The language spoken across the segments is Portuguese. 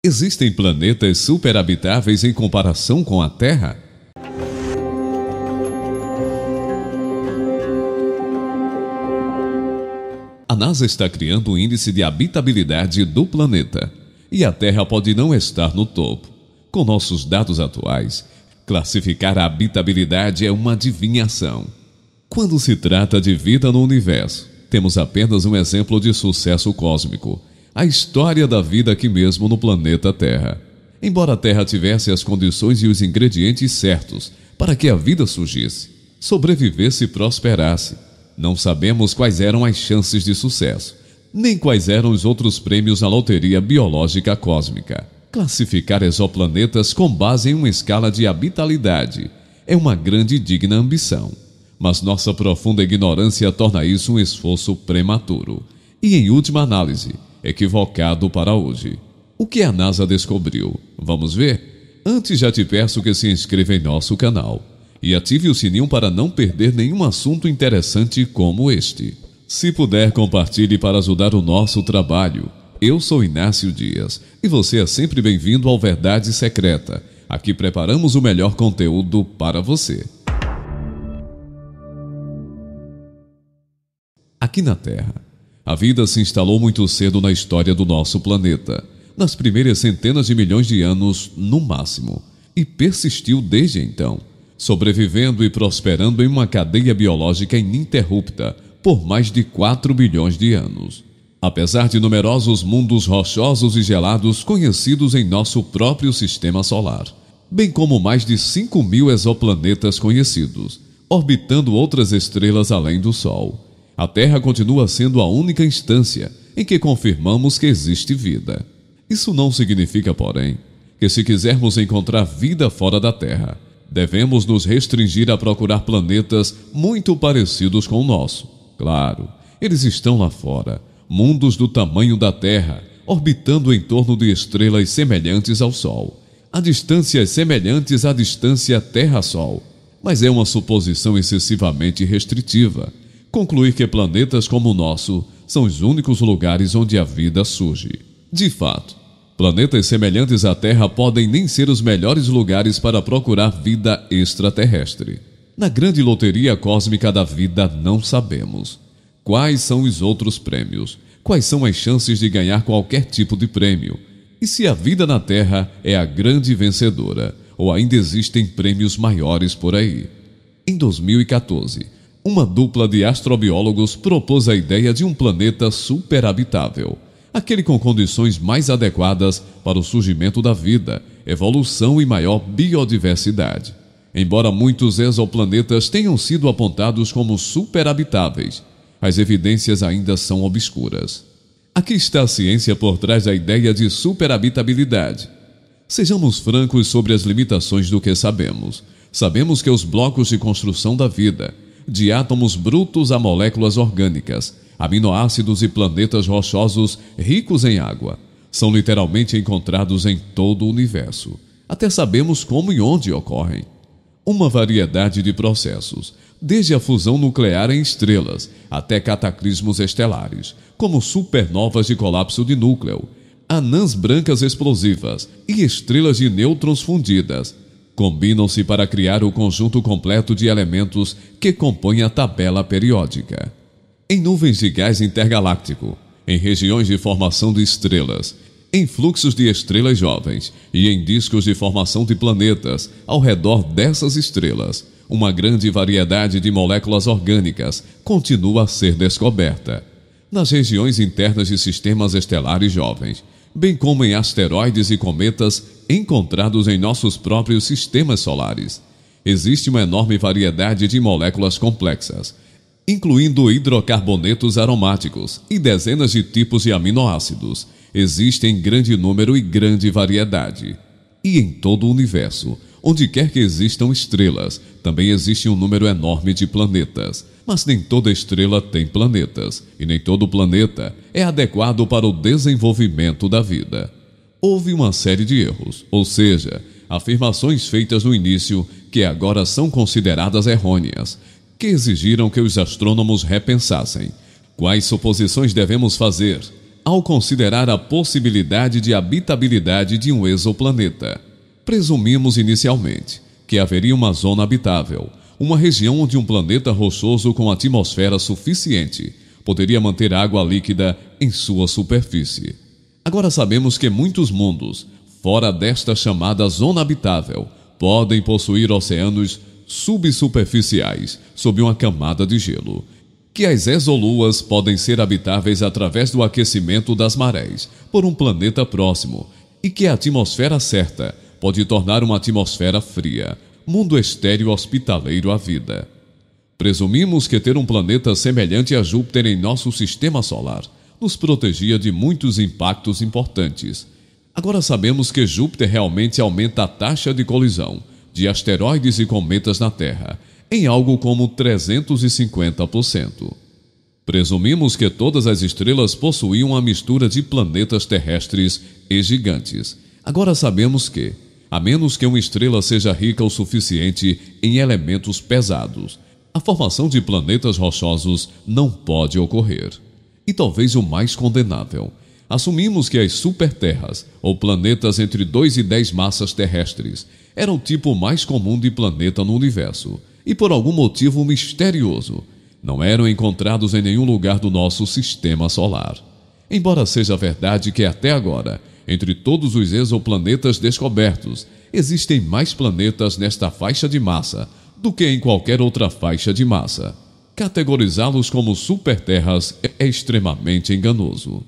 Existem planetas superabitáveis em comparação com a Terra? A NASA está criando um índice de habitabilidade do planeta, e a Terra pode não estar no topo. Com nossos dados atuais, classificar a habitabilidade é uma adivinhação. Quando se trata de vida no universo, temos apenas um exemplo de sucesso cósmico: a história da vida aqui mesmo no planeta Terra. Embora a Terra tivesse as condições e os ingredientes certos para que a vida surgisse, sobrevivesse e prosperasse, não sabemos quais eram as chances de sucesso, nem quais eram os outros prêmios na loteria biológica cósmica. Classificar exoplanetas com base em uma escala de habitabilidade é uma grande e digna ambição, mas nossa profunda ignorância torna isso um esforço prematuro e, em última análise, equivocado para hoje. O que a NASA descobriu? Vamos ver? Antes, já te peço que se inscreva em nosso canal e ative o sininho para não perder nenhum assunto interessante como este. Se puder, compartilhe para ajudar o nosso trabalho. Eu sou Inácio Dias e você é sempre bem-vindo ao Verdade Secreta. Aqui preparamos o melhor conteúdo para você. Aqui na Terra, a vida se instalou muito cedo na história do nosso planeta, nas primeiras centenas de milhões de anos no máximo, e persistiu desde então, sobrevivendo e prosperando em uma cadeia biológica ininterrupta por mais de 4 bilhões de anos. Apesar de numerosos mundos rochosos e gelados conhecidos em nosso próprio sistema solar, bem como mais de 5.000 exoplanetas conhecidos, orbitando outras estrelas além do Sol, a Terra continua sendo a única instância em que confirmamos que existe vida. Isso não significa, porém, que se quisermos encontrar vida fora da Terra, devemos nos restringir a procurar planetas muito parecidos com o nosso. Claro, eles estão lá fora, mundos do tamanho da Terra, orbitando em torno de estrelas semelhantes ao Sol, a distâncias semelhantes à distância Terra-Sol. Mas é uma suposição excessivamente restritiva concluir que planetas como o nosso são os únicos lugares onde a vida surge. De fato, planetas semelhantes à Terra podem nem ser os melhores lugares para procurar vida extraterrestre. Na grande loteria cósmica da vida, não sabemos quais são os outros prêmios, quais são as chances de ganhar qualquer tipo de prêmio, e se a vida na Terra é a grande vencedora, ou ainda existem prêmios maiores por aí. Em 2014, uma dupla de astrobiólogos propôs a ideia de um planeta superabitável, aquele com condições mais adequadas para o surgimento da vida, evolução e maior biodiversidade. Embora muitos exoplanetas tenham sido apontados como superabitáveis, as evidências ainda são obscuras. Aqui está a ciência por trás da ideia de superhabitabilidade. Sejamos francos sobre as limitações do que sabemos. Sabemos que os blocos de construção da vida, de átomos brutos a moléculas orgânicas, aminoácidos e planetas rochosos ricos em água, são literalmente encontrados em todo o universo. Até sabemos como e onde ocorrem. Uma variedade de processos, desde a fusão nuclear em estrelas até cataclismos estelares, como supernovas de colapso de núcleo, anãs brancas explosivas e estrelas de nêutrons fundidas, combinam-se para criar o conjunto completo de elementos que compõem a tabela periódica. Em nuvens de gás intergaláctico, em regiões de formação de estrelas, em fluxos de estrelas jovens e em discos de formação de planetas ao redor dessas estrelas, uma grande variedade de moléculas orgânicas continua a ser descoberta. Nas regiões internas de sistemas estelares jovens, bem como em asteroides e cometas encontrados em nossos próprios sistemas solares, existe uma enorme variedade de moléculas complexas, incluindo hidrocarbonetos aromáticos e dezenas de tipos de aminoácidos. Existem grande número e grande variedade. E em todo o universo, onde quer que existam estrelas, também existe um número enorme de planetas. Mas nem toda estrela tem planetas, e nem todo planeta é adequado para o desenvolvimento da vida. Houve uma série de erros, ou seja, afirmações feitas no início que agora são consideradas errôneas, que exigiram que os astrônomos repensassem. Quais suposições devemos fazer? ao considerar a possibilidade de habitabilidade de um exoplaneta. Presumimos inicialmente que haveria uma zona habitável, uma região onde um planeta rochoso com atmosfera suficiente poderia manter água líquida em sua superfície. Agora sabemos que muitos mundos, fora desta chamada zona habitável, podem possuir oceanos subsuperficiais sob uma camada de gelo, que as exoluas podem ser habitáveis através do aquecimento das marés por um planeta próximo e que a atmosfera certa pode tornar uma atmosfera fria, mundo estéril hospitaleiro à vida. Presumimos que ter um planeta semelhante a Júpiter em nosso sistema solar nos protegia de muitos impactos importantes. Agora sabemos que Júpiter realmente aumenta a taxa de colisão de asteroides e cometas na Terra em algo como 350%. Presumimos que todas as estrelas possuíam uma mistura de planetas terrestres e gigantes. Agora sabemos que, a menos que uma estrela seja rica o suficiente em elementos pesados, a formação de planetas rochosos não pode ocorrer. E talvez o mais condenável, assumimos que as superterras, ou planetas entre 2 e 10 massas terrestres, eram o tipo mais comum de planeta no universo, e por algum motivo misterioso, não eram encontrados em nenhum lugar do nosso sistema solar. Embora seja verdade que até agora, entre todos os exoplanetas descobertos, existem mais planetas nesta faixa de massa do que em qualquer outra faixa de massa. Categorizá-los como superterras é extremamente enganoso.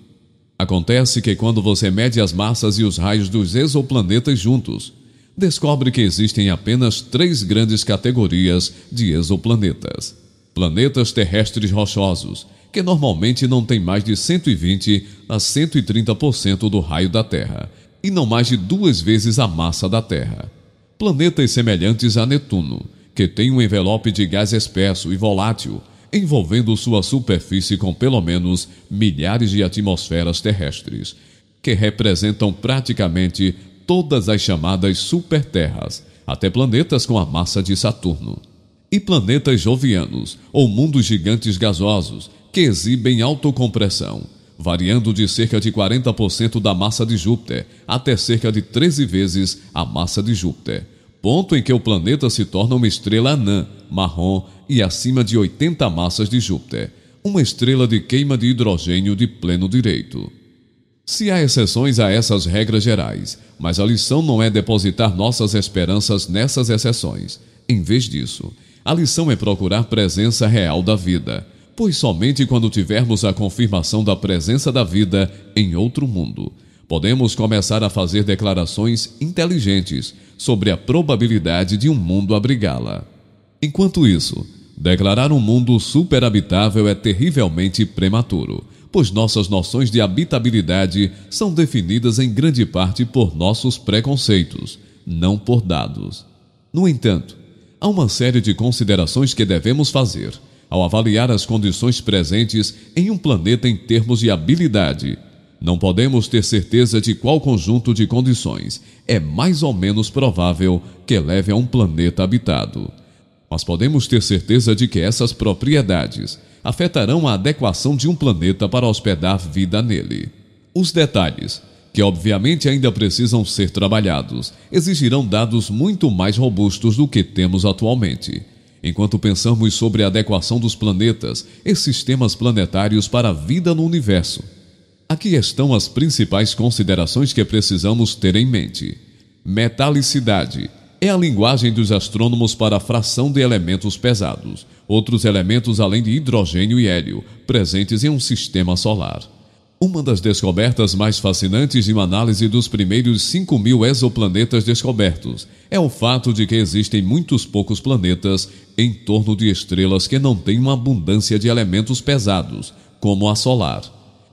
Acontece que quando você mede as massas e os raios dos exoplanetas juntos, descobre que existem apenas 3 grandes categorias de exoplanetas. Planetas terrestres rochosos, que normalmente não têm mais de 120 a 130% do raio da Terra, e não mais de 2 vezes a massa da Terra. Planetas semelhantes a Netuno, que tem um envelope de gás espesso e volátil, envolvendo sua superfície com pelo menos milhares de atmosferas terrestres, que representam praticamente todas as chamadas superterras, até planetas com a massa de Saturno. E planetas jovianos, ou mundos gigantes gasosos, que exibem autocompressão, variando de cerca de 40% da massa de Júpiter até cerca de 13 vezes a massa de Júpiter, ponto em que o planeta se torna uma estrela anã, marrom e acima de 80 massas de Júpiter, uma estrela de queima de hidrogênio de pleno direito. Se há exceções a essas regras gerais, mas a lição não é depositar nossas esperanças nessas exceções. Em vez disso, a lição é procurar presença real da vida, pois somente quando tivermos a confirmação da presença da vida em outro mundo, podemos começar a fazer declarações inteligentes sobre a probabilidade de um mundo abrigá-la. Enquanto isso, declarar um mundo superabitável é terrivelmente prematuro, pois nossas noções de habitabilidade são definidas em grande parte por nossos preconceitos, não por dados. No entanto, há uma série de considerações que devemos fazer ao avaliar as condições presentes em um planeta em termos de habilidade. Não podemos ter certeza de qual conjunto de condições é mais ou menos provável que leve a um planeta habitado. Mas podemos ter certeza de que essas propriedades afetarão a adequação de um planeta para hospedar vida nele. Os detalhes, que obviamente ainda precisam ser trabalhados, exigirão dados muito mais robustos do que temos atualmente, enquanto pensamos sobre a adequação dos planetas e sistemas planetários para a vida no universo. Aqui estão as principais considerações que precisamos ter em mente. Metalicidade é a linguagem dos astrônomos para a fração de elementos pesados, outros elementos além de hidrogênio e hélio, presentes em um sistema solar. Uma das descobertas mais fascinantes de uma análise dos primeiros 5.000 exoplanetas descobertos é o fato de que existem muitos poucos planetas em torno de estrelas que não têm uma abundância de elementos pesados, como a solar.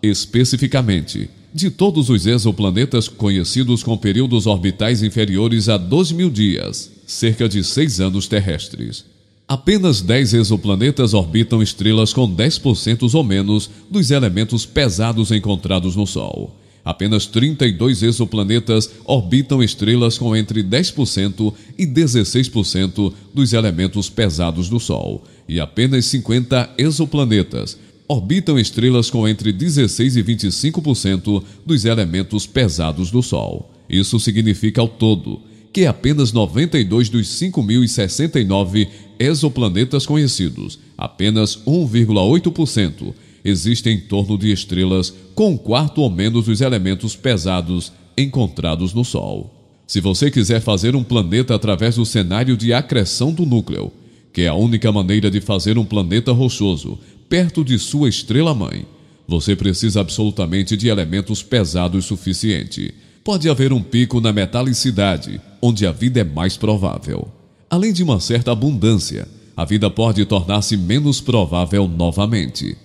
Especificamente, de todos os exoplanetas conhecidos com períodos orbitais inferiores a 12.000 dias, cerca de 6 anos terrestres, apenas 10 exoplanetas orbitam estrelas com 10% ou menos dos elementos pesados encontrados no Sol. Apenas 32 exoplanetas orbitam estrelas com entre 10% e 16% dos elementos pesados do Sol. E apenas 50 exoplanetas orbitam estrelas com entre 16 e 25% dos elementos pesados do Sol. Isso significa ao todo que apenas 92 dos 5.069 exoplanetas conhecidos, apenas 1,8%, existem em torno de estrelas com um quarto ou menos dos elementos pesados encontrados no Sol. Se você quiser fazer um planeta através do cenário de acreção do núcleo, que é a única maneira de fazer um planeta rochoso perto de sua estrela-mãe, você precisa absolutamente de elementos pesados suficiente. Pode haver um pico na metalicidade, onde a vida é mais provável. Além de uma certa abundância, a vida pode tornar-se menos provável novamente.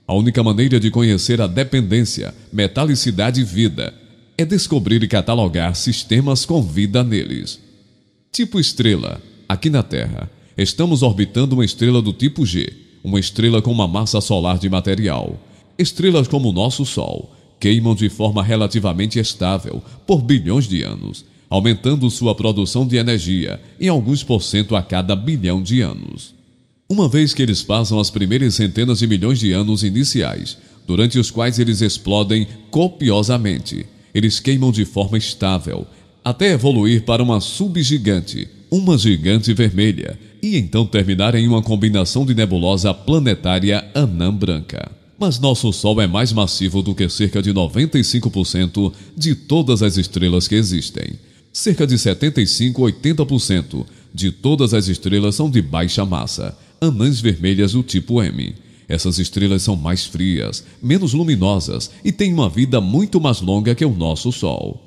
A única maneira de conhecer a dependência, metalicidade e vida é descobrir e catalogar sistemas com vida neles. Tipo estrela. Aqui na Terra, estamos orbitando uma estrela do tipo G, uma estrela com uma massa solar de material. Estrelas como o nosso Sol queimam de forma relativamente estável por bilhões de anos, aumentando sua produção de energia em alguns % a cada bilhão de anos. Uma vez que eles passam as primeiras centenas de milhões de anos iniciais, durante os quais eles explodem copiosamente, eles queimam de forma estável, até evoluir para uma subgigante, uma gigante vermelha, e então terminar em uma combinação de nebulosa planetária anã branca. Mas nosso Sol é mais massivo do que cerca de 95% de todas as estrelas que existem. Cerca de 75 a 80% de todas as estrelas são de baixa massa, anãs vermelhas do tipo M. Essas estrelas são mais frias, menos luminosas e têm uma vida muito mais longa que o nosso Sol.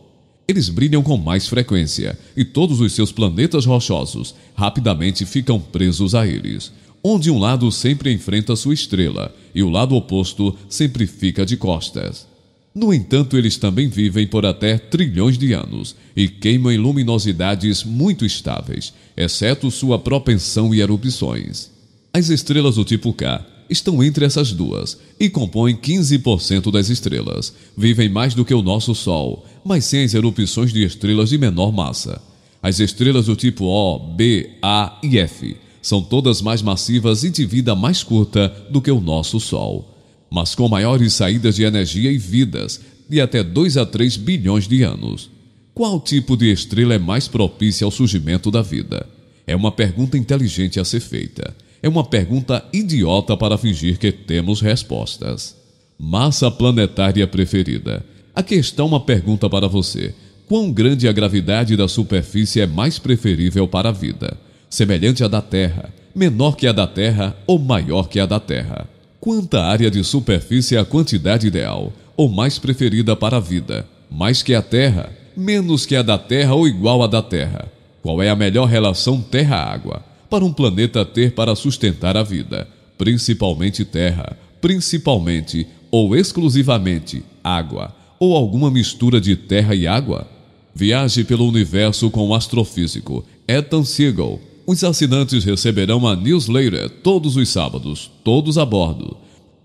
Eles brilham com mais frequência e todos os seus planetas rochosos rapidamente ficam presos a eles, onde um lado sempre enfrenta sua estrela e o lado oposto sempre fica de costas. No entanto, eles também vivem por até trilhões de anos e queimam em luminosidades muito estáveis, exceto sua propensão e erupções. As estrelas do tipo K estão entre essas duas e compõem 15% das estrelas. Vivem mais do que o nosso Sol, mas sem as erupções de estrelas de menor massa. As estrelas do tipo O, B, A e F são todas mais massivas e de vida mais curta do que o nosso Sol, mas com maiores saídas de energia e vidas de até 2 a 3 bilhões de anos. Qual tipo de estrela é mais propícia ao surgimento da vida? É uma pergunta inteligente a ser feita. É uma pergunta idiota para fingir que temos respostas. Massa planetária preferida. Aqui está uma pergunta para você. Quão grande a gravidade da superfície é mais preferível para a vida? Semelhante à da Terra, menor que a da Terra ou maior que a da Terra? Quanta área de superfície é a quantidade ideal, ou mais preferida para a vida? Mais que a Terra, menos que a da Terra ou igual à da Terra? Qual é a melhor relação Terra-água para um planeta ter para sustentar a vida? Principalmente terra, principalmente ou exclusivamente água, ou alguma mistura de terra e água? Viaje pelo universo com o astrofísico Ethan Siegel. Os assinantes receberão a newsletter todos os sábados, todos a bordo.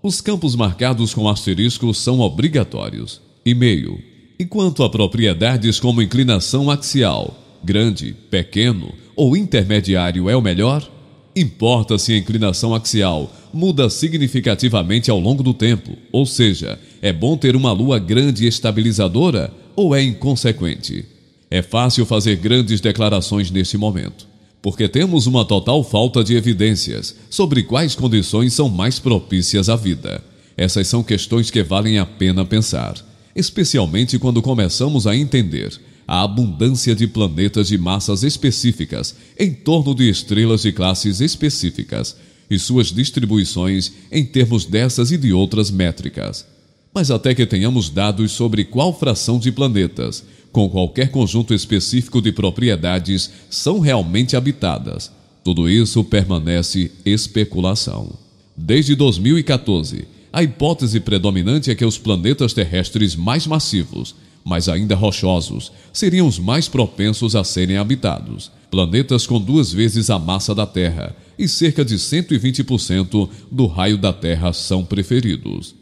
Os campos marcados com asterisco são obrigatórios. E-mail. E quanto a propriedades como inclinação axial, grande, pequeno ou intermediário é o melhor? Importa se a inclinação axial muda significativamente ao longo do tempo, ou seja, é bom ter uma lua grande e estabilizadora ou é inconsequente? É fácil fazer grandes declarações neste momento, porque temos uma total falta de evidências sobre quais condições são mais propícias à vida. Essas são questões que valem a pena pensar, especialmente quando começamos a entender a abundância de planetas de massas específicas em torno de estrelas de classes específicas e suas distribuições em termos dessas e de outras métricas. Mas até que tenhamos dados sobre qual fração de planetas, com qualquer conjunto específico de propriedades, são realmente habitadas, tudo isso permanece especulação. Desde 2014, a hipótese predominante é que os planetas terrestres mais massivos, mas ainda rochosos, seriam os mais propensos a serem habitados. Planetas com 2 vezes a massa da Terra e cerca de 120% do raio da Terra são preferidos.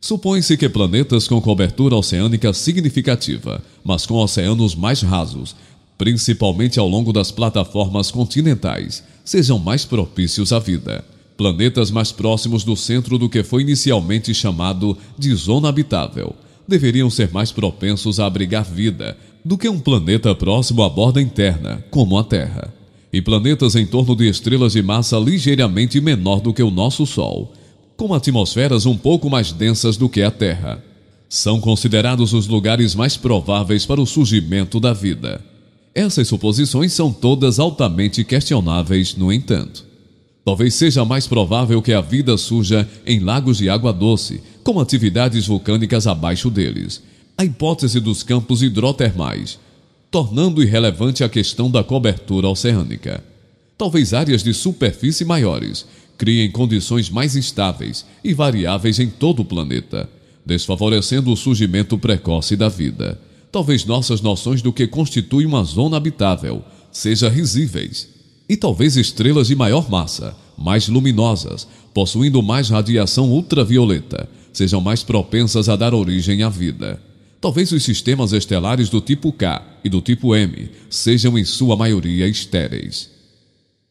Supõe-se que planetas com cobertura oceânica significativa, mas com oceanos mais rasos, principalmente ao longo das plataformas continentais, sejam mais propícios à vida. Planetas mais próximos do centro do que foi inicialmente chamado de zona habitável deveriam ser mais propensos a abrigar vida do que um planeta próximo à borda interna, como a Terra. E planetas em torno de estrelas de massa ligeiramente menor do que o nosso Sol, com atmosferas um pouco mais densas do que a Terra, são considerados os lugares mais prováveis para o surgimento da vida. Essas suposições são todas altamente questionáveis, no entanto. Talvez seja mais provável que a vida surja em lagos de água doce, com atividades vulcânicas abaixo deles. A hipótese dos campos hidrotermais, tornando irrelevante a questão da cobertura oceânica. Talvez áreas de superfície maiores criem condições mais instáveis e variáveis em todo o planeta, desfavorecendo o surgimento precoce da vida. Talvez nossas noções do que constitui uma zona habitável sejam risíveis. E talvez estrelas de maior massa, mais luminosas, possuindo mais radiação ultravioleta, sejam mais propensas a dar origem à vida. Talvez os sistemas estelares do tipo K e do tipo M sejam em sua maioria estéreis.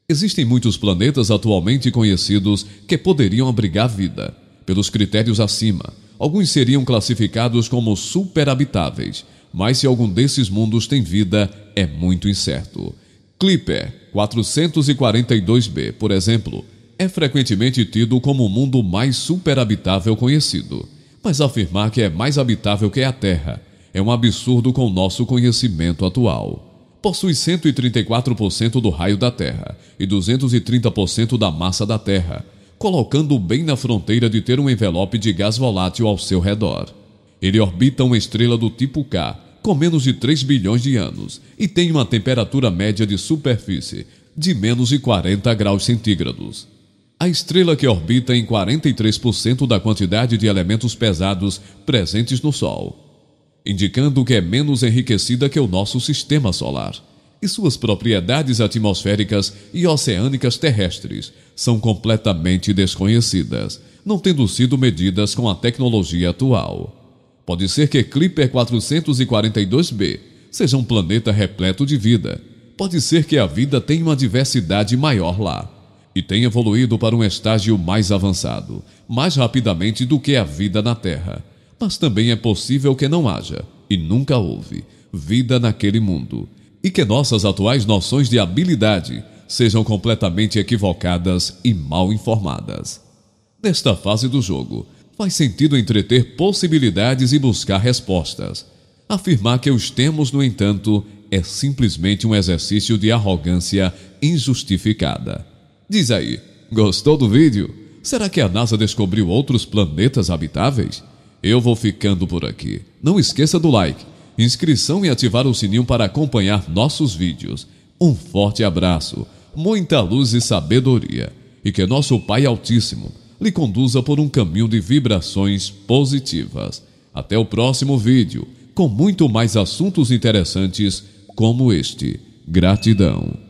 Existem muitos planetas atualmente conhecidos que poderiam abrigar vida. Pelos critérios acima, alguns seriam classificados como superhabitáveis, mas se algum desses mundos tem vida, é muito incerto. Clipper 442b, por exemplo, é frequentemente tido como o mundo mais superhabitável conhecido. Mas afirmar que é mais habitável que a Terra é um absurdo com o nosso conhecimento atual. Possui 134% do raio da Terra e 230% da massa da Terra, colocando-o bem na fronteira de ter um envelope de gás volátil ao seu redor. Ele orbita uma estrela do tipo K, com menos de 3 bilhões de anos, e tem uma temperatura média de superfície de menos de 40 graus centígrados. A estrela que orbita em 43% da quantidade de elementos pesados presentes no Sol, indicando que é menos enriquecida que o nosso sistema solar. E suas propriedades atmosféricas e oceânicas terrestres são completamente desconhecidas, não tendo sido medidas com a tecnologia atual. Pode ser que Clipper 442b seja um planeta repleto de vida. Pode ser que a vida tenha uma diversidade maior lá e tenha evoluído para um estágio mais avançado, mais rapidamente do que a vida na Terra. Mas também é possível que não haja, e nunca houve, vida naquele mundo, e que nossas atuais noções de habilidade sejam completamente equivocadas e mal informadas. Nesta fase do jogo, faz sentido entreter possibilidades e buscar respostas. Afirmar que os temos, no entanto, é simplesmente um exercício de arrogância injustificada. Diz aí, gostou do vídeo? Será que a NASA descobriu outros planetas habitáveis? Eu vou ficando por aqui. Não esqueça do like, inscrição e ativar o sininho para acompanhar nossos vídeos. Um forte abraço, muita luz e sabedoria, e que nosso Pai Altíssimo lhe conduza por um caminho de vibrações positivas. Até o próximo vídeo, com muito mais assuntos interessantes como este. Gratidão.